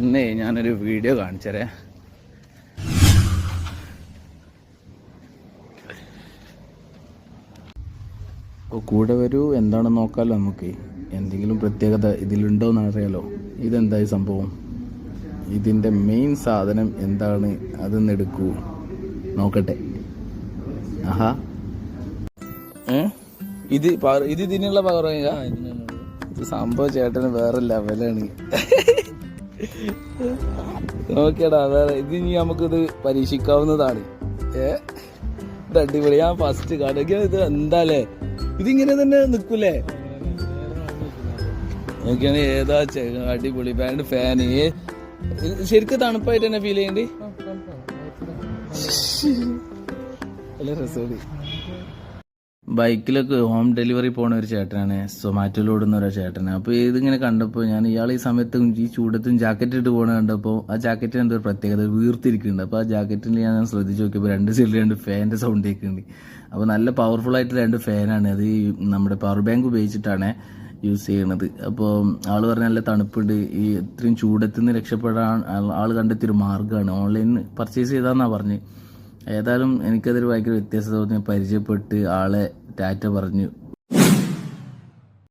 ഇന്നേ ഞാനൊരു വീഡിയോ കാണിച്ചരേ. അപ്പോൾ കൂടെ വരൂ, എന്താണെന്ന് നോക്കാമല്ലോ നമുക്ക്. എന്തെങ്കിലും പ്രത്യേകത ഇതിലുണ്ടോയെന്ന് അറിയാലോ. ഇതെന്തായി സംഭവം, ഇതിൻ്റെ മെയിൻ സാധനം എന്താണ്, അതൊന്ന് എടുക്കൂ, നോക്കട്ടെ. ആഹാ, ഇത് ഇതിനുള്ള പവർ ഇത് സംഭവം ചേട്ടന് വേറെ ലെവലാണ്. നോക്കിയടാ, വേറെ ഇത് ഇനി നമുക്കിത് പരീക്ഷിക്കാവുന്നതാണ്. ഇത് അടിപൊളി. ഞാൻ ഫസ്റ്റ് കാണുക ഇത് എന്താലേ, ഇതിങ്ങനെ തന്നെ നിൽക്കൂലേ. നോക്കിയാണ് ഏതാ അടിപൊളി ബാൻഡ് ഫാന്. ശരിക്കും തണുപ്പായിട്ട് തന്നെ ഫീൽ ചെയ്യണ്ട്. നല്ല രസമാണ്. ബൈക്കിലൊക്കെ ഹോം ഡെലിവറി പോണ ഒരു ചേട്ടനാണ്, സൊമാറ്റോയിൽ ഓടുന്ന ഒരു ചേട്ടനാണ്. അപ്പോൾ ഇതിങ്ങനെ കണ്ടപ്പോൾ ഞാൻ ഇയാൾ ഈ സമയത്തും ഈ ചൂടത്തും ജാക്കറ്റ് ഇട്ട് പോകണ കണ്ടപ്പോൾ ആ ജാക്കറ്റിന് എന്തോ ഒരു പ്രത്യേകത, വീർത്തിരിക്കുന്നുണ്ട്. അപ്പോൾ ആ ജാക്കറ്റിൽ ഞാൻ ശ്രദ്ധിച്ച് നോക്കിയപ്പോൾ 2 സൈഡിൽ 2 ഫാനിൻ്റെ സൗണ്ട് കേൾക്കുന്നുണ്ട്. അപ്പോൾ നല്ല പവർഫുൾ ആയിട്ട് 2 ഫാനാണ്. അത് ഈ നമ്മുടെ പവർ ബാങ്ക് ഉപയോഗിച്ചിട്ടാണ് യൂസ് ചെയ്യണത്. അപ്പോൾ ആൾ പറഞ്ഞ നല്ല തണുപ്പുണ്ട്. ഈ ഇത്രയും ചൂടത്തിൽ നിന്ന് രക്ഷപ്പെടാൻ ആൾ കണ്ടെത്തിയൊരു മാർഗ്ഗമാണ്. ഓൺലൈനിൽ പർച്ചേസ് ചെയ്താന്നാണ് പറഞ്ഞ്. ഏതായാലും എനിക്കതൊരു ഭയങ്കര വ്യത്യാസം തോന്നി. പരിചയപ്പെട്ട് ആളെ ടാറ്റ പറഞ്ഞു